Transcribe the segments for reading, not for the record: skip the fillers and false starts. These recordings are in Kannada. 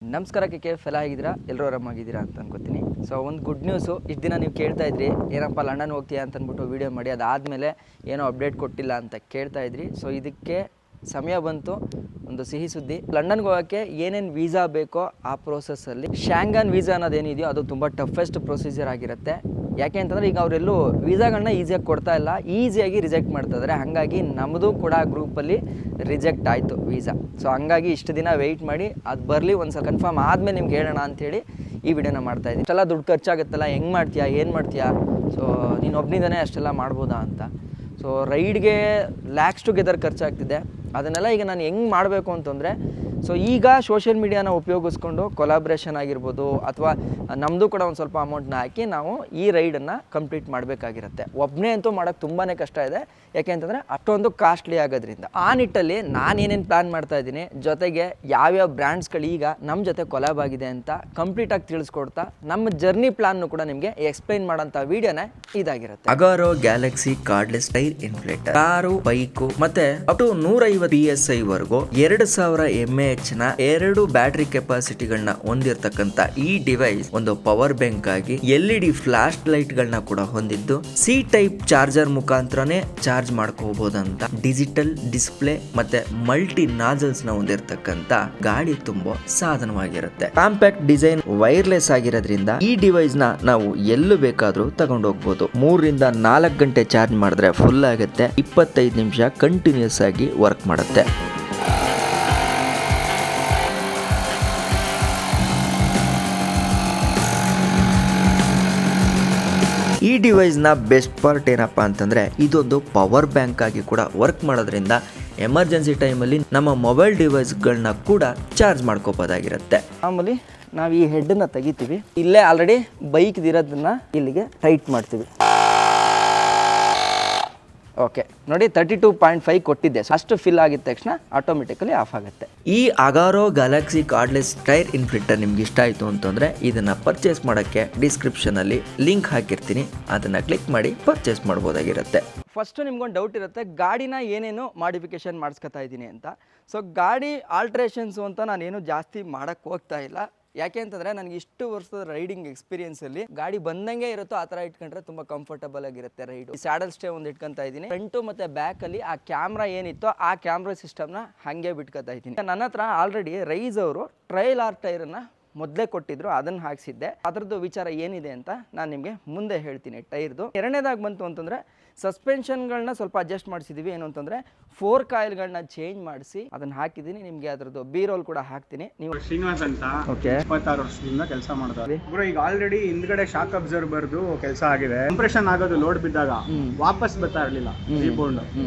ನಮಸ್ಕಾರ ಕೆ ಫೆಲ ಆಗಿದ್ದೀರಾ, ಎಲ್ಲರೂ ಆರಾಮಾಗಿದ್ದೀರಾ ಅಂತ ಅನ್ಕೋತೀನಿ. ಸೊ ಒಂದು ಗುಡ್ ನ್ಯೂಸು, ಇಷ್ಟು ದಿನ ನೀವು ಕೇಳ್ತಾ ಇದ್ರಿ ಏನಪ್ಪ ಲಂಡನ್ ಹೋಗ್ತೀಯಾ ಅಂತ ಅಂದ್ಬಿಟ್ಟು ವೀಡಿಯೋ ಮಾಡಿ ಅದಾದಮೇಲೆ ಏನೋ ಅಪ್ಡೇಟ್ ಕೊಟ್ಟಿಲ್ಲ ಅಂತ ಕೇಳ್ತಾ ಇದ್ರಿ. ಸೊ ಇದಕ್ಕೆ ಸಮಯ ಬಂತು, ಒಂದು ಸಿಹಿ ಸುದ್ದಿ. ಲಂಡನ್ಗೆ ಹೋಗೋಕ್ಕೆ ಏನೇನು ವೀಸಾ ಬೇಕೋ ಆ ಪ್ರೋಸೆಸ್ಸಲ್ಲಿ ಶಾಂಗನ್ ವೀಸಾ ಅನ್ನೋದೇನಿದೆಯೋ ಅದು ತುಂಬ ಟಫೆಸ್ಟ್ ಪ್ರೊಸೀಜರ್ ಆಗಿರುತ್ತೆ. ಯಾಕೆ ಅಂತಂದರೆ ಈಗ ಅವರೆಲ್ಲೂ ವೀಸಾಗಳನ್ನ ಈಸಿಯಾಗಿ ಕೊಡ್ತಾ ಇಲ್ಲ, ಈಸಿಯಾಗಿ ರಿಜೆಕ್ಟ್ ಮಾಡ್ತಾಯಿದ್ದಾರೆ. ಹಾಗಾಗಿ ನಮ್ಮದು ಕೂಡ ಗ್ರೂಪಲ್ಲಿ ರಿಜೆಕ್ಟ್ ಆಯಿತು ವೀಸಾ. ಸೊ ಹಂಗಾಗಿ ಇಷ್ಟು ದಿನ ವೆಯ್ಟ್ ಮಾಡಿ ಅದು ಬರಲಿ, ಒಂದು ಸಲ ಕನ್ಫರ್ಮ್ ಆದಮೇಲೆ ನಿಮ್ಗೆ ಹೇಳೋಣ ಅಂಥೇಳಿ ಈ ವಿಡಿಯೋನ ಮಾಡ್ತಾಯಿದ್ದೀನಿ. ಇಷ್ಟೆಲ್ಲ ದುಡ್ಡು ಖರ್ಚಾಗುತ್ತಲ್ಲ, ಹೆಂಗೆ ಮಾಡ್ತೀಯಾ, ಏನು ಮಾಡ್ತೀಯಾ, ಸೊ ನೀನು ಒಬ್ಬನಿಂದನೇ ಅಷ್ಟೆಲ್ಲ ಮಾಡ್ಬೋದಾ ಅಂತ. ಸೊ ರೈಡ್ಗೆ ಲ್ಯಾಕ್ಸ್ ಟುಗೆದರ್ ಖರ್ಚಾಗ್ತಿದೆ. ಅದನ್ನೆಲ್ಲ ಈಗ ನಾನು ಹೆಂಗೆ ಮಾಡಬೇಕು ಅಂತಂದರೆ, ಸೊ ಈಗ ಸೋಷಿಯಲ್ ಮೀಡಿಯಾನ ಉಪಯೋಗಿಸ್ಕೊಂಡು ಕೊಲಾಬ್ರೇಷನ್ ಆಗಿರ್ಬೋದು ಅಥವಾ ನಮ್ಮದು ಕೂಡ ಒಂದು ಸ್ವಲ್ಪ ಅಮೌಂಟ್ನ ಹಾಕಿ ನಾವು ಈ ರೈಡನ್ನು ಕಂಪ್ಲೀಟ್ ಮಾಡಬೇಕಾಗಿರುತ್ತೆ. ಒಬ್ಬನೇ ಅಂತೂ ಮಾಡೋಕ್ಕೆ ತುಂಬಾ ಕಷ್ಟ ಇದೆ, ಯಾಕೆ ಅಂತಂದರೆ ಅಷ್ಟೊಂದು ಕಾಸ್ಟ್ಲಿ ಆಗೋದ್ರಿಂದ. ಆ ನಿಟ್ಟಲ್ಲಿ ನಾನೇನೇನು ಪ್ಲ್ಯಾನ್ ಮಾಡ್ತಾಯಿದ್ದೀನಿ, ಜೊತೆಗೆ ಯಾವ್ಯಾವ ಬ್ರ್ಯಾಂಡ್ಸ್ಗಳು ಈಗ ನಮ್ಮ ಜೊತೆ ಕೊಲಾಬ್ ಆಗಿದೆ ಅಂತ ಕಂಪ್ಲೀಟಾಗಿ ತಿಳಿಸ್ಕೊಡ್ತಾ ನಮ್ಮ ಜರ್ನಿ ಪ್ಲಾನ್ನು ಕೂಡ ನಿಮಗೆ ಎಕ್ಸ್ಪ್ಲೈನ್ ಮಾಡೋಂಥ ವೀಡಿಯೋನೇ ಇದಾಗಿರುತ್ತೆ. Agaro galaxy cordless tyre inflator, car, bike ಮತ್ತೆ ಅಪ್ ಟು 150 PSI ವರೆಗೂ 2000 mAh ನ 2 ಬ್ಯಾಟರಿ ಕೆಪಾಸಿಟಿಗಳನ್ನ ಹೊಂದಿರತಕ್ಕಂತ ಈ ಡಿವೈಸ್ ಒಂದು ಪವರ್ ಬ್ಯಾಂಕ್ ಆಗಿ LED ಫ್ಲಾಶ್ ಲೈಟ್ ಗಳನ್ನ ಕೂಡ ಹೊಂದಿದ್ದು ಸಿ ಟೈಪ್ ಚಾರ್ಜರ್ ಮುಖಾಂತರನೇ ಚಾರ್ಜ್ ಮಾಡ್ಕೋಬಹುದಂತ ಡಿಜಿಟಲ್ ಡಿಸ್ಪ್ಲೇ ಮತ್ತೆ ಮಲ್ಟಿ ನಾಜಲ್ಸ್ ನ ಹೊಂದಿರತಕ್ಕಂತ ಗಾಡಿ ತುಂಬೋ ಸಾಧನವಾಗಿರುತ್ತೆ. ಕಾಂಪ್ಯಾಕ್ಟ್ ಡಿಸೈನ್, ವೈರ್ಲೆಸ್ ಆಗಿರೋದ್ರಿಂದ ಈ ಡಿವೈಸ್ ನ ನಾವು ಎಲ್ಲೂ ಬೇಕಾದ್ರೂ ತಗೊಂಡು ಹೋಗ್ಬೋದು. 3 ರಿಂದ 4 ಗಂಟೆ ಚಾರ್ಜ್ ಮಾಡಿದ್ರೆ ಫುಲ್ ಆಗುತ್ತೆ, 25 ನಿಮಿಷ ಕಂಟಿನ್ಯೂಸ್ ಆಗಿ ವರ್ಕ್ ಮಾಡುತ್ತೆ. ಈ ಡಿವೈಸ್ನ ಬೆಸ್ಟ್ ಪಾರ್ಟ್ ಏನಪ್ಪ ಅಂತಂದರೆ, ಇದೊಂದು ಪವರ್ ಬ್ಯಾಂಕ್ ಆಗಿ ಕೂಡ ವರ್ಕ್ ಮಾಡೋದ್ರಿಂದ ಎಮರ್ಜೆನ್ಸಿ ಟೈಮಲ್ಲಿ ನಮ್ಮ ಮೊಬೈಲ್ ಡಿವೈಸ್ಗಳನ್ನ ಕೂಡ ಚಾರ್ಜ್ ಮಾಡ್ಕೋಬೋದಾಗಿರುತ್ತೆ. ಮಾಮೂಲಿ ನಾವು ಈ ಹೆಡ್ಡನ್ನು ತೆಗಿತೀವಿ, ಇಲ್ಲೇ ಆಲ್ರೆಡಿ ಬೈಕ್ದಿರೋದನ್ನ ಇಲ್ಲಿಗೆ ಟೈಟ್ ಮಾಡ್ತೀವಿ. ಓಕೆ ನೋಡಿ, 32.5 ಕೊಟ್ಟಿದ್ದೆ, ಅಷ್ಟು ಫಿಲ್ ಆಗಿದ ತಕ್ಷಣ ಆಟೋಮೆಟಿಕಲಿ ಆಫ್ ಆಗುತ್ತೆ. ಈ ಅಗಾರೋ ಗ್ಯಾಲಕ್ಸಿ ಕಾರ್ಡ್ಲೆಸ್ ಟೈರ್ ಇನ್ಫ್ಲೇಟರ್ ನಿಮ್ಗೆ ಇಷ್ಟ ಆಯಿತು ಅಂತಂದರೆ ಇದನ್ನು ಪರ್ಚೇಸ್ ಮಾಡೋಕ್ಕೆ ಡಿಸ್ಕ್ರಿಪ್ಷನಲ್ಲಿ ಲಿಂಕ್ ಹಾಕಿರ್ತೀನಿ, ಅದನ್ನು ಕ್ಲಿಕ್ ಮಾಡಿ ಪರ್ಚೇಸ್ ಮಾಡ್ಬೋದಾಗಿರುತ್ತೆ. ಫಸ್ಟು ನಿಮ್ಗೊಂದು ಡೌಟ್ ಇರುತ್ತೆ, ಗಾಡಿನ ಏನೇನು ಮಾಡಿಫಿಕೇಷನ್ ಮಾಡಿಸ್ಕೊತಾ ಇದ್ದೀನಿ ಅಂತ. ಸೊ ಗಾಡಿ ಆಲ್ಟ್ರೇಷನ್ಸು ಅಂತ ನಾನೇನು ಜಾಸ್ತಿ ಮಾಡೋಕ್ಕೆ ಹೋಗ್ತಾ ಇಲ್ಲ. ಯಾಕೆ ಅಂತಂದರೆ ನನಗೆ ಇಷ್ಟು ವರ್ಷದ ರೈಡಿಂಗ್ ಎಕ್ಸ್ಪೀರಿಯನ್ಸಲ್ಲಿ ಗಾಡಿ ಬಂದಂಗೆ ಇರುತ್ತೋ ಆ ಥರ ಇಟ್ಕೊಂಡ್ರೆ ತುಂಬ ಕಂಫರ್ಟಬಲ್ ಆಗಿರುತ್ತೆ ರೈಡು. ಸ್ಯಾಡಲ್ ಸ್ಟೇ ಒಂದು ಇಟ್ಕೊತಾ ಇದ್ದೀನಿ, ಫ್ರಂಟು ಮತ್ತು ಬ್ಯಾಕಲ್ಲಿ ಆ ಕ್ಯಾಮ್ರಾ ಏನಿತ್ತೋ ಆ ಕ್ಯಾಮ್ರಾ ಸಿಸ್ಟಮ್ನ ಹಾಗೆ ಬಿಟ್ಕೊತಾ ಇದ್ದೀನಿ. ನನ್ನ ಹತ್ರ ಆಲ್ರೆಡಿ ರೈಸ್ ಅವರು ಟ್ರಯಲ್ ಆರ್ ಟೈರನ್ನು ಮೊದಲೇ ಕೊಟ್ಟಿದ್ರು, ಅದನ್ನು ಹಾಕ್ಸಿದ್ದೆ. ಅದರದ್ದು ವಿಚಾರ ಏನಿದೆ ಅಂತ ನಾನು ನಿಮಗೆ ಮುಂದೆ ಹೇಳ್ತೀನಿ. ಟೈರ್ದು ಎರಡನೇದಾಗಿ ಬಂತು ಅಂತಂದರೆ ಸಸ್ಪೆನ್ಷನ್ಗಳನ್ನ ಸ್ವಲ್ಪ ಅಡ್ಜಸ್ಟ್ ಮಾಡಿಸಿದ್ದೀವಿ. ಏನು ಅಂತಂದರೆ 4 ಕಾಯಿಲ್ಗಳನ್ನ ಚೇಂಜ್ ಮಾಡಿಸಿ ಅದನ್ನು ಹಾಕಿದ್ದೀನಿ. ನಿಮಗೆ ಅದರದ್ದು ಬಿ ರೋಲ್ ಕೂಡ ಹಾಕ್ತೀನಿ. ನೀವು ಶ್ರೀನಿವಾಸ್ ಅಂತ, ಓಕೆ, 26 ವರ್ಷದಿಂದ ಕೆಲಸ ಮಾಡ್ತಾರೆ ಬ್ರೋ. ಈಗ ಆಲ್ರೆಡಿ ಹಿಂದ್ಗಡೆ ಶಾಕ್ ಅಬ್ಸರ್ವರ್ದು ಕೆಲಸ ಆಗಿದೆ. ಕಂಪ್ರೆಷನ್ ಆಗೋದು ಲೋಡ್ ಬಿದ್ದಾಗ ವಾಪಸ್ ಬರ್ತಾ ಇರಲಿಲ್ಲ ರೀಬೋರ್ಡ್.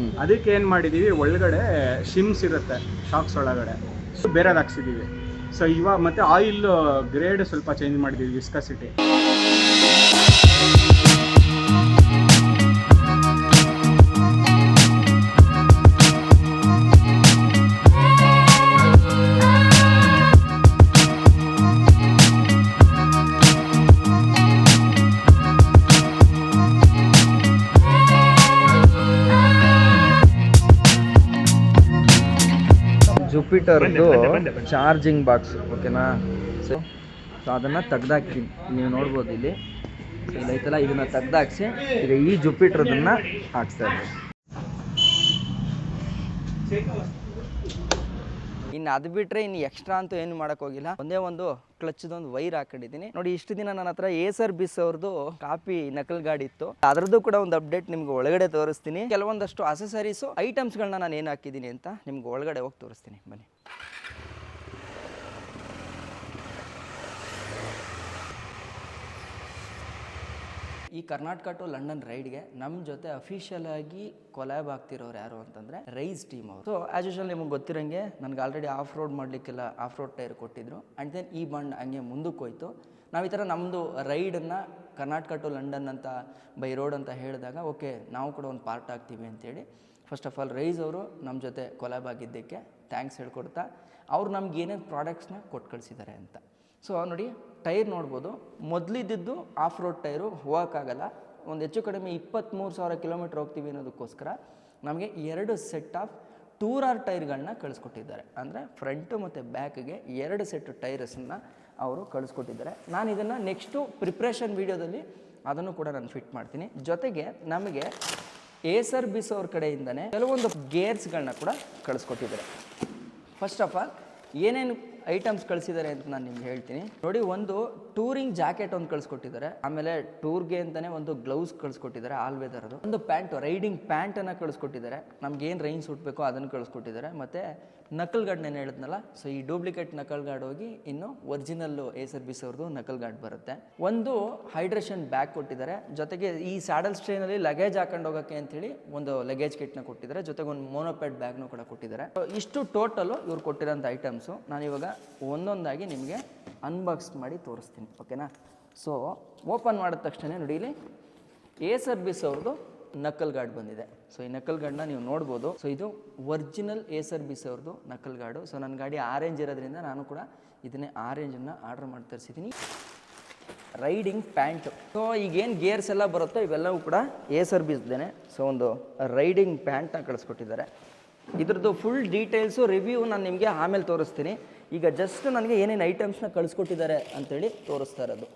ಅದಕ್ಕೆ ಏನು ಮಾಡಿದೀವಿ, ಒಳಗಡೆ ಶಿಮ್ಸ್ ಇರುತ್ತೆ ಶಾಕ್ಸ್ ಒಳಗಡೆ, ಬೇರೆದು ಹಾಕ್ಸಿದೀವಿ. ಸೊ ಇವಾಗ ಮತ್ತೆ ಆಯಿಲ್ ಗ್ರೇಡ್ ಸ್ವಲ್ಪ ಚೇಂಜ್ ಮಾಡಿದೀವಿ, ವಿಸ್ಕಸಿಟಿ. ಜುಪಿಟರ್ದು ಚಾರ್ಜಿಂಗ್ ಬಾಕ್ಸ್, ಓಕೆನಾ. ಸೊ ಅದನ್ನು ತೆಗ್ದಾಕ್ತೀನಿ, ನೀವು ನೋಡ್ಬೋದು ಇಲ್ಲಿ ಐತಲ್ಲ, ಇದನ್ನು ತೆಗ್ದಾಕ್ಸಿ ಈಗ ಈ ಜುಪಿಟರ್ದನ್ನು ಹಾಕ್ಸ್ತಾ ಇದ್ದೀನಿ. ಇನ್ನು ಅದು ಬಿಟ್ಟರೆ ಇನ್ನು ಎಕ್ಸ್ಟ್ರಾ ಅಂತೂ ಏನು ಮಾಡೋಕ್ಕೆ ಹೋಗಿಲ್ಲ. ಒಂದೇ ಒಂದು ಕ್ಲಚ್ದೊಂದು ವೈರ್ ಹಾಕೊಂಡಿದ್ದೀನಿ ನೋಡಿ. ಇಷ್ಟು ದಿನ ನನ್ನ ಹತ್ರ ಏಸರ್ ಬಿಸ್ ಅವ್ರದ್ದು ಕಾಪಿ ನಕಲ್ ಗಾಡಿ ಇತ್ತು, ಅದರದ್ದು ಕೂಡ ಒಂದು ಅಪ್ಡೇಟ್ ನಿಮ್ಗೆ ಒಳಗಡೆ ತೋರಿಸ್ತೀನಿ. ಕೆಲವೊಂದಷ್ಟು ಅಸೆಸರೀಸು ಐಟಮ್ಸ್ಗಳನ್ನ ನಾನು ಏನು ಹಾಕಿದ್ದೀನಿ ಅಂತ ನಿಮ್ಗೆ ಒಳಗಡೆ ಹೋಗಿ ತೋರಿಸ್ತೀನಿ, ಬನ್ನಿ. ಈ ಕರ್ನಾಟಕ ಟು ಲಂಡನ್ ರೈಡ್ಗೆ ನಮ್ಮ ಜೊತೆ ಅಫಿಷಿಯಲ್ ಆಗಿ ಕೊಲ್ಯಾಬ್ ಆಗ್ತಿರೋರು ಯಾರು ಅಂತಂದರೆ ರೈಸ್ ಟೀಮ್ ಅವರು. ಸೊ ಆ್ಯಸ್ ಯೂಶುವಲ್ ನಿಮಗೆ ಗೊತ್ತಿರೋಂಗೆ ನನಗೆ ಆಲ್ರೆಡಿ ಆಫ್ ರೋಡ್ ಮಾಡಲಿಕ್ಕೆಲ್ಲ ಆಫ್ ರೋಡ್ ಟೈರ್ ಕೊಟ್ಟಿದ್ರು. ಆ್ಯಂಡ್ ದೆನ್ ಈ ಬಂಡ್ ಹಂಗೆ ಮುಂದಕ್ಕೆ ಹೋಯ್ತು. ನಾವು ಈ ಥರ ನಮ್ಮದು ರೈಡನ್ನು ಕರ್ನಾಟಕ ಟು ಲಂಡನ್ ಅಂತ ಬೈ ರೋಡ್ ಅಂತ ಹೇಳಿದಾಗ ಓಕೆ ನಾವು ಕೂಡ ಒಂದು ಪಾರ್ಟ್ ಆಗ್ತೀವಿ ಅಂತೇಳಿ ಫಸ್ಟ್ ಆಫ್ ಆಲ್ ರೈಸ್ ಅವರು ನಮ್ಮ ಜೊತೆ ಕೊಲ್ಯಾಬ್ ಆಗಿದ್ದಕ್ಕೆ ಥ್ಯಾಂಕ್ಸ್ ಹೇಳ್ಕೊಡ್ತಾ ಅವ್ರು ನಮ್ಗೆ ಏನೇನು ಪ್ರಾಡಕ್ಟ್ಸ್ನ ಕೊಟ್ಟು ಕಳಿಸಿದ್ದಾರೆ ಅಂತ. ಸೊ ನೋಡಿ, ಟೈರ್ ನೋಡ್ಬೋದು, ಮೊದಲಿದ್ದು ಆಫ್ ರೋಡ್ ಟೈರು ಹೋಗೋಕ್ಕಾಗಲ್ಲ. ಒಂದು ಹೆಚ್ಚು ಕಡಿಮೆ 23,000 ಕಿಲೋಮೀಟ್ರ್ ಹೋಗ್ತೀವಿ ಅನ್ನೋದಕ್ಕೋಸ್ಕರ ನಮಗೆ 2 ಸೆಟ್ ಆಫ್ ಟೂರರ್ ಟೈರ್ಗಳನ್ನ ಕಳಿಸ್ಕೊಟ್ಟಿದ್ದಾರೆ. ಅಂದರೆ ಫ್ರಂಟು ಮತ್ತು ಬ್ಯಾಕ್ಗೆ 2 ಸೆಟ್ ಟೈರ್ಸನ್ನು ಅವರು ಕಳಿಸ್ಕೊಟ್ಟಿದ್ದಾರೆ. ನಾನು ಇದನ್ನು ನೆಕ್ಸ್ಟು ಪ್ರಿಪ್ರೇಷನ್ ವೀಡಿಯೋದಲ್ಲಿ ಅದನ್ನು ಕೂಡ ನಾನು ಫಿಟ್ ಮಾಡ್ತೀನಿ. ಜೊತೆಗೆ ನಮಗೆ ಏಸರ್ ಬಿಸ್ ಅವ್ರ ಕಡೆಯಿಂದನೇ ಕೆಲವೊಂದು ಗೇರ್ಸ್ಗಳನ್ನ ಕೂಡ ಕಳಿಸ್ಕೊಟ್ಟಿದ್ದಾರೆ. ಫಸ್ಟ್ ಆಫ್ ಆಲ್ ಏನೇನು ಐಟಮ್ಸ್ ಕಳಿಸಿದ್ದಾರೆ ಅಂತ ನಾನು ನಿಮ್ಗೆ ಹೇಳ್ತೀನಿ ನೋಡಿ. ಒಂದು ಟೂರಿಂಗ್ ಜಾಕೆಟ್ ಒಂದು ಕಳಿಸ್ಕೊಟ್ಟಿದ್ದಾರೆ. ಆಮೇಲೆ ಟೂರ್ಗೆ ಅಂತಲೇ ಒಂದು ಗ್ಲೌಸ್ ಕಳಿಸ್ಕೊಟ್ಟಿದ್ದಾರೆ ಆಲ್ ವೆದರ್ದು. ಒಂದು ಪ್ಯಾಂಟು, ರೈಡಿಂಗ್ ಪ್ಯಾಂಟನ್ನು ಕಳಿಸ್ಕೊಟ್ಟಿದ್ದಾರೆ. ನಮ್ಗೇನು ರೈನ್ ಸೂಟ್ ಬೇಕೋ ಅದನ್ನು ಕಳಿಸ್ಕೊಟ್ಟಿದ್ದಾರೆ. ಮತ್ತು ನಕಲ್ ಗಾರ್ಡ್ ನಾನು ಹೇಳಿದ್ನಲ್ಲ, ಸೊ ಈ ಡೂಪ್ಲಿಕೇಟ್ ನಕಲ್ ಗಾರ್ಡ್ ಹೋಗಿ ಇನ್ನು ಒರಿಜಿನಲ್ಲು ಏಸರ್ ಬಿಸ್ ಅವ್ರದ್ದು ನಕಲ್ ಗಾರ್ಡ್ ಬರುತ್ತೆ. ಒಂದು ಹೈಡ್ರೇಷನ್ ಬ್ಯಾಗ್ ಕೊಟ್ಟಿದ್ದಾರೆ. ಜೊತೆಗೆ ಈ ಸ್ಯಾಡಲ್ ಸ್ಟ್ರೇನಲ್ಲಿ ಲಗೇಜ್ ಹಾಕೊಂಡು ಹೋಗೋಕ್ಕೆ ಅಂತೇಳಿ ಒಂದು ಲಗೇಜ್ ಕಿಟ್ನ ಕೊಟ್ಟಿದ್ದಾರೆ. ಜೊತೆಗೆ ಒಂದು ಮೋನೋಪ್ಯಾಡ್ ಬ್ಯಾಗ್ನೂ ಕೂಡ ಕೊಟ್ಟಿದ್ದಾರೆ. ಇಷ್ಟು ಟೋಟಲು ಇವ್ರು ಕೊಟ್ಟಿರೋಂಥ ಐಟಮ್ಸು ನಾನು ಇವಾಗ ಒಂದೊಂದಾಗಿ ನಿಮಗೆ ಅನ್ಬಾಕ್ಸ್ ಮಾಡಿ ತೋರಿಸ್ತೀನಿ, ಓಕೆನಾ. ಸೊ ಓಪನ್ ಮಾಡಿದ ತಕ್ಷಣ ನೋಡಿ, ಇಲ್ಲಿ ಏಸರ್ ಬಿಸ್ ಅವ್ರದ್ದು ನಕಲ್ ಗಾರ್ಡ್ ಬಂದಿದೆ. ಸೊ ಈ ನಕಲ್ ಗಾರ್ಡ್ನ ನೀವು ನೋಡ್ಬೋದು. ಸೊ ಇದು ಒರಿಜಿನಲ್ ಏಸರ್ ಬಿಸ್ ಅವ್ರದ್ದು ನಕಲ್ ಗಾರ್ಡು. ಸೊ ನನ್ನ ಗಾಡಿ ಆರೆಂಜ್ ಇರೋದ್ರಿಂದ ನಾನು ಕೂಡ ಇದನ್ನೇ ಆರೆಂಜನ್ನು ಆರ್ಡರ್ ಮಾಡಿ ತರಿಸಿದ್ದೀನಿ. ರೈಡಿಂಗ್ ಪ್ಯಾಂಟು, ಸೊ ಈಗೇನು ಗೇರ್ಸ್ ಎಲ್ಲ ಬರುತ್ತೋ ಇವೆಲ್ಲವೂ ಕೂಡ ಏಸರ್ ಬಿಸ್ದೇನೆ. ಸೊ ಒಂದು ರೈಡಿಂಗ್ ಪ್ಯಾಂಟ್ನ ಕಳಿಸ್ಕೊಟ್ಟಿದ್ದಾರೆ. ಇದ್ರದ್ದು ಫುಲ್ ಡೀಟೇಲ್ಸು ರಿವ್ಯೂ ನಾನು ನಿಮಗೆ ಆಮೇಲೆ ತೋರಿಸ್ತೀನಿ. ಈಗ ಜಸ್ಟ್ ನನಗೆ ಏನೇನು ಐಟಮ್ಸ್ನ ಕಳಿಸ್ಕೊಟ್ಟಿದ್ದಾರೆ ಅಂತೇಳಿ ತೋರಿಸ್ತಾ ಇರೋದು.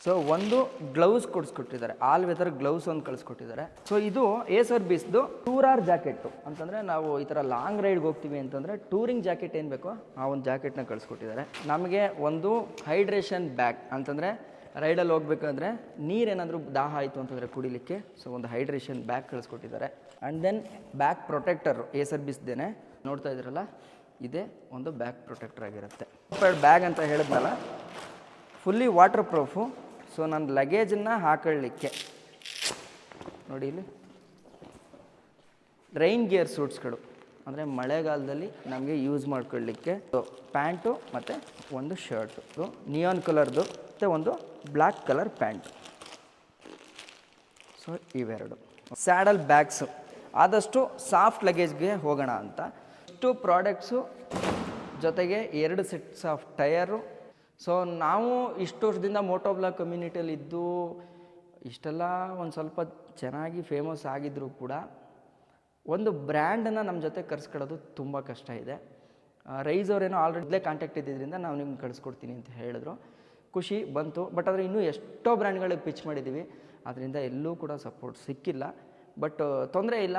ಸೊ ಒಂದು ಗ್ಲೌಸ್ ಕೊಡಿಸ್ಕೊಟ್ಟಿದ್ದಾರೆ, ಆಲ್ ವೆದರ್ ಗ್ಲೌಸ್ ಒಂದು ಕಳಿಸ್ಕೊಟ್ಟಿದ್ದಾರೆ. ಸೊ ಇದು ಏಸರ್ ಬಿಸ್ದು ಟೂರರ್ ಜಾಕೆಟು ಅಂತಂದರೆ ನಾವು ಈ ಥರ ಲಾಂಗ್ ರೈಡ್ಗೆ ಹೋಗ್ತೀವಿ ಅಂತಂದರೆ ಟೂರಿಂಗ್ ಜಾಕೆಟ್ ಏನು ಬೇಕೋ ಆ ಒಂದು ಜಾಕೆಟ್ನ ಕಳಿಸ್ಕೊಟ್ಟಿದ್ದಾರೆ. ನಮಗೆ ಒಂದು ಹೈಡ್ರೇಷನ್ ಬ್ಯಾಗ್ ಅಂತಂದರೆ ರೈಡಲ್ಲಿ ಹೋಗ್ಬೇಕಂದ್ರೆ ನೀರೇನಾದರೂ ದಾಹ ಆಯಿತು ಅಂತಂದರೆ ಕುಡಿಲಿಕ್ಕೆ, ಸೊ ಒಂದು ಹೈಡ್ರೇಷನ್ ಬ್ಯಾಗ್ ಕಳಿಸ್ಕೊಟ್ಟಿದ್ದಾರೆ. ಆ್ಯಂಡ್ ದೆನ್ ಬ್ಯಾಕ್ ಪ್ರೊಟೆಕ್ಟರು ಏಸರ್ ಬಿಸ್ದೇನೆ ನೋಡ್ತಾ ಇದ್ದೀರಲ್ಲ, ಇದೇ ಒಂದು ಬ್ಯಾಕ್ ಪ್ರೊಟೆಕ್ಟರ್ ಆಗಿರುತ್ತೆ. ಬ್ಯಾಗ್ ಅಂತ ಹೇಳಿದ್ನಲ್ಲ, ಫುಲ್ಲಿ ವಾಟರ್ ಪ್ರೂಫು. ಸೊ ನನ್ನ ಲಗೇಜನ್ನು ಹಾಕೊಳ್ಳಿಕ್ಕೆ ನೋಡಿ, ಇಲ್ಲಿ ರೈನ್ ಗೇರ್ ಸೂಟ್ಸ್ಗಳು ಅಂದರೆ ಮಳೆಗಾಲದಲ್ಲಿ ನಮಗೆ ಯೂಸ್ ಮಾಡ್ಕೊಳ್ಳಿಕ್ಕೆ ಪ್ಯಾಂಟು ಮತ್ತು ಒಂದು ಶರ್ಟು ನಿಯಾನ್ ಕಲರ್ದು ಮತ್ತು ಒಂದು ಬ್ಲ್ಯಾಕ್ ಕಲರ್ ಪ್ಯಾಂಟು. ಸೊ ಇವೆರಡು ಸ್ಯಾಡಲ್ ಬ್ಯಾಗ್ಸು. ಆದಷ್ಟು ಸಾಫ್ಟ್ ಲಗೇಜ್ಗೆ ಹೋಗೋಣ ಅಂತ ಇಷ್ಟು ಪ್ರಾಡಕ್ಟ್ಸು, ಜೊತೆಗೆ 2 ಸೆಟ್ಸ್ ಆಫ್ ಟಯರು. ಸೊ ನಾವು ಇಷ್ಟು ವರ್ಷದಿಂದ ಮೋಟೋ ಬ್ಲಾಗ್ ಕಮ್ಯುನಿಟಿಯಲ್ಲಿ ಇದ್ದು ಇಷ್ಟೆಲ್ಲ ಒಂದು ಸ್ವಲ್ಪ ಚೆನ್ನಾಗಿ ಫೇಮಸ್ ಆಗಿದ್ದರೂ ಕೂಡ ಒಂದು ಬ್ರ್ಯಾಂಡನ್ನು ನಮ್ಮ ಜೊತೆ ಕರ್ಸ್ಕೊಳ್ಳೋದು ತುಂಬ ಕಷ್ಟ ಇದೆ. ರೈಸ್ ಅವರೇನೋ ಆಲ್ರೆಡಿ ಕಾಂಟ್ಯಾಕ್ಟ್ ಇದ್ದಿದ್ದರಿಂದ ನಾವು ನಿಮ್ಗೆ ಕಳಿಸ್ಕೊಡ್ತೀನಿ ಅಂತ ಹೇಳಿದ್ರು, ಖುಷಿ ಬಂತು. ಬಟ್ ಆದರೆ ಇನ್ನೂ ಎಷ್ಟೋ ಬ್ರ್ಯಾಂಡ್ಗಳಿಗೆ ಪಿಚ್ ಮಾಡಿದ್ದೀವಿ, ಅದರಿಂದ ಎಲ್ಲೂ ಕೂಡ ಸಪೋರ್ಟ್ ಸಿಕ್ಕಿಲ್ಲ. ಬಟ್ ತೊಂದರೆ ಇಲ್ಲ,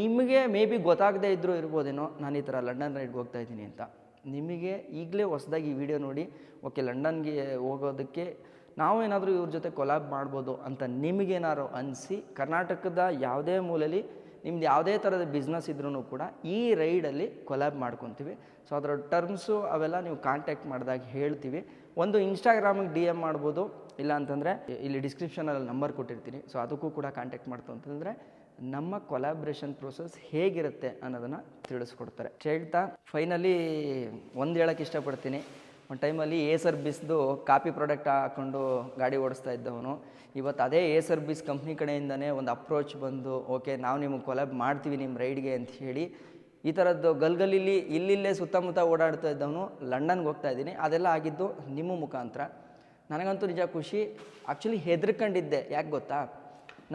ನಿಮಗೆ ಮೇ ಬಿ ಗೊತ್ತಾಗದೇ ಇದ್ದರೂ ಇರ್ಬೋದೇನೋ ನಾನು ಈ ಥರ ಲಂಡನ್ ರೈಡ್ಗೆ ಹೋಗ್ತಾಯಿದ್ದೀನಿ ಅಂತ. ನಿಮಗೆ ಈಗಲೇ ಹೊಸದಾಗಿ ಈ ವಿಡಿಯೋ ನೋಡಿ ಓಕೆ ಲಂಡನ್ಗೆ ಹೋಗೋದಕ್ಕೆ ನಾವು ಏನಾದರೂ ಇವ್ರ ಜೊತೆ ಕೊಲಾಬ್ ಮಾಡ್ಬೋದು ಅಂತ ನಿಮಗೇನಾದ್ರು ಅನಿಸಿ, ಕರ್ನಾಟಕದ ಯಾವುದೇ ಮೂಲೆಯಲ್ಲಿ ನಿಮ್ದು ಯಾವುದೇ ಥರದ ಬಿಸ್ನೆಸ್ ಇದ್ರೂ ಕೂಡ ಈ ರೈಡಲ್ಲಿ ಕೊಲಾಬ್ ಮಾಡ್ಕೊತೀವಿ. ಸೊ ಅದರ ಟರ್ಮ್ಸು ಅವೆಲ್ಲ ನೀವು ಕಾಂಟ್ಯಾಕ್ಟ್ ಮಾಡಿದಾಗ ಹೇಳ್ತೀವಿ. ಒಂದು ಇನ್ಸ್ಟಾಗ್ರಾಮಿಗೆ DM ಮಾಡ್ಬೋದು, ಇಲ್ಲ ಅಂತಂದರೆ ಇಲ್ಲಿ ಡಿಸ್ಕ್ರಿಪ್ಷನಲ್ಲಿ ನಂಬರ್ ಕೊಟ್ಟಿರ್ತೀನಿ. ಸೊ ಅದಕ್ಕೂ ಕೂಡ ಕಾಂಟ್ಯಾಕ್ಟ್ ಮಾಡ್ತು ಅಂತಂದರೆ ನಮ್ಮ ಕೊಲಾಬ್ರೇಷನ್ ಪ್ರೋಸೆಸ್ ಹೇಗಿರುತ್ತೆ ಅನ್ನೋದನ್ನು ತಿಳಿಸ್ಕೊಡ್ತಾರೆ. ಹೇಳ್ತಾ ಫೈನಲಿ ಒಂದು ಹೇಳೋಕ್ಕೆ ಇಷ್ಟಪಡ್ತೀನಿ. ಒಂದು ಟೈಮಲ್ಲಿ ಏಸರ್ ಬಿಸ್ದು ಕಾಪಿ ಪ್ರಾಡಕ್ಟ್ ಹಾಕ್ಕೊಂಡು ಗಾಡಿ ಓಡಿಸ್ತಾ ಇದ್ದವನು, ಇವತ್ತು ಅದೇ ಏಸರ್ ಬಿಸ್ ಕಂಪ್ನಿ ಕಡೆಯಿಂದನೇ ಒಂದು ಅಪ್ರೋಚ್ ಬಂದು ಓಕೆ ನಾವು ನಿಮಗೆ ಕೊಲಾಬ್ ಮಾಡ್ತೀವಿ ನಿಮ್ಮ ರೈಡ್ಗೆ ಅಂತ ಹೇಳಿ ಈ ಥರದ್ದು ಗಲ್ಗಲಿಲ್ಲಿ ಇಲ್ಲಿಲ್ಲೇ ಸುತ್ತಮುತ್ತ ಓಡಾಡ್ತಾ ಇದ್ದವನು ಲಂಡನ್ಗೆ ಹೋಗ್ತಾ ಇದ್ದೀನಿ. ಅದೆಲ್ಲ ಆಗಿದ್ದು ನಿಮ್ಮ ಮುಖಾಂತರ. ನನಗಂತೂ ನಿಜ ಖುಷಿ. ಆ್ಯಕ್ಚುಲಿ ಹೆದರ್ಕೊಂಡಿದ್ದೆ, ಯಾಕೆ ಗೊತ್ತಾ,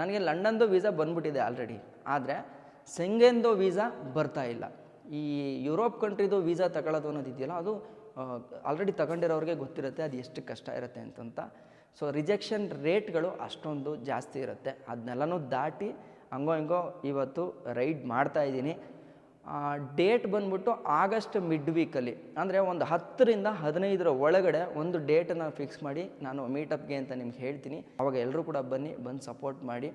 ನನಗೆ ಲಂಡನ್ದು ವೀಸಾ ಬಂದ್ಬಿಟ್ಟಿದೆ ಆಲ್ರೆಡಿ, ಆದರೆ ಸೆಂಗೆನ್ದು ವೀಸಾ ಬರ್ತಾ ಇಲ್ಲ. ಈ ಯುರೋಪ್ ಕಂಟ್ರಿದು ವೀಸಾ ತಗೊಳ್ಳೋದು ಅನ್ನೋದಿದೆಯಲ್ಲ, ಅದು ಆಲ್ರೆಡಿ ತಗೊಂಡಿರೋರಿಗೆ ಗೊತ್ತಿರುತ್ತೆ ಅದು ಎಷ್ಟು ಕಷ್ಟ ಇರುತ್ತೆ ಅಂತಂತ. ಸೊ ರಿಜೆಕ್ಷನ್ ರೇಟ್ಗಳು ಅಷ್ಟೊಂದು ಜಾಸ್ತಿ ಇರುತ್ತೆ. ಅದನ್ನೆಲ್ಲನೂ ದಾಟಿ ಹಂಗೋ ಹಿಂಗೋ ಇವತ್ತು ರೈಡ್ ಮಾಡ್ತಾಯಿದ್ದೀನಿ. ಡೇಟ್ ಬಂದ್ಬಿಟ್ಟು ಆಗಸ್ಟ್ ಮಿಡ್ ವೀಕಲ್ಲಿ, ಅಂದರೆ ಒಂದು 10ರಿಂದ 15 ಒಳಗಡೆ ಒಂದು ಡೇಟನ್ನು ಫಿಕ್ಸ್ ಮಾಡಿ ನಾನು ಮೀಟಪ್ಗೆ ಅಂತ ನಿಮ್ಗೆ ಹೇಳ್ತೀನಿ. ಆವಾಗ ಎಲ್ಲರೂ ಕೂಡ ಬಂದು ಸಪೋರ್ಟ್ ಮಾಡಿ.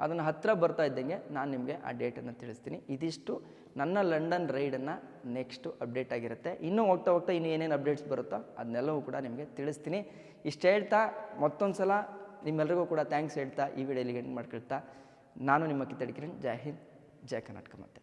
ಅದನ್ನು ಹತ್ತಿರ ಬರ್ತಾ ಇದ್ದಂಗೆ ನಾನು ನಿಮಗೆ ಆ ಡೇಟನ್ನು ತಿಳಿಸ್ತೀನಿ. ಇದಿಷ್ಟು ನನ್ನ ಲಂಡನ್ ರೈಡನ್ನು ನೆಕ್ಸ್ಟು ಅಪ್ಡೇಟ್ ಆಗಿರುತ್ತೆ. ಇನ್ನೂ ಹೋಗ್ತಾ ಹೋಗ್ತಾ ಇನ್ನೂ ಏನೇನು ಅಪ್ಡೇಟ್ಸ್ ಬರುತ್ತೋ ಅದನ್ನೆಲ್ಲವೂ ಕೂಡ ನಿಮಗೆ ತಿಳಿಸ್ತೀನಿ. ಇಷ್ಟು ಹೇಳ್ತಾ ಮತ್ತೊಂದು ಸಲ ನಿಮ್ಮೆಲ್ಲರಿಗೂ ಕೂಡ ಥ್ಯಾಂಕ್ಸ್ ಹೇಳ್ತಾ ಈ ವಿಡಿಯೋಲಿ ಎಂಡ್ ಮಾಡ್ಕೊಳ್ತಾ ನಾನು ನಿಮ್ಮ ಕಿತ್ತಡಿ ಕಿರಣ್. ಜೈ ಹಿಂದ್, ಜೈ ಕರ್ನಾಟಕ. ಮತ್ತೆ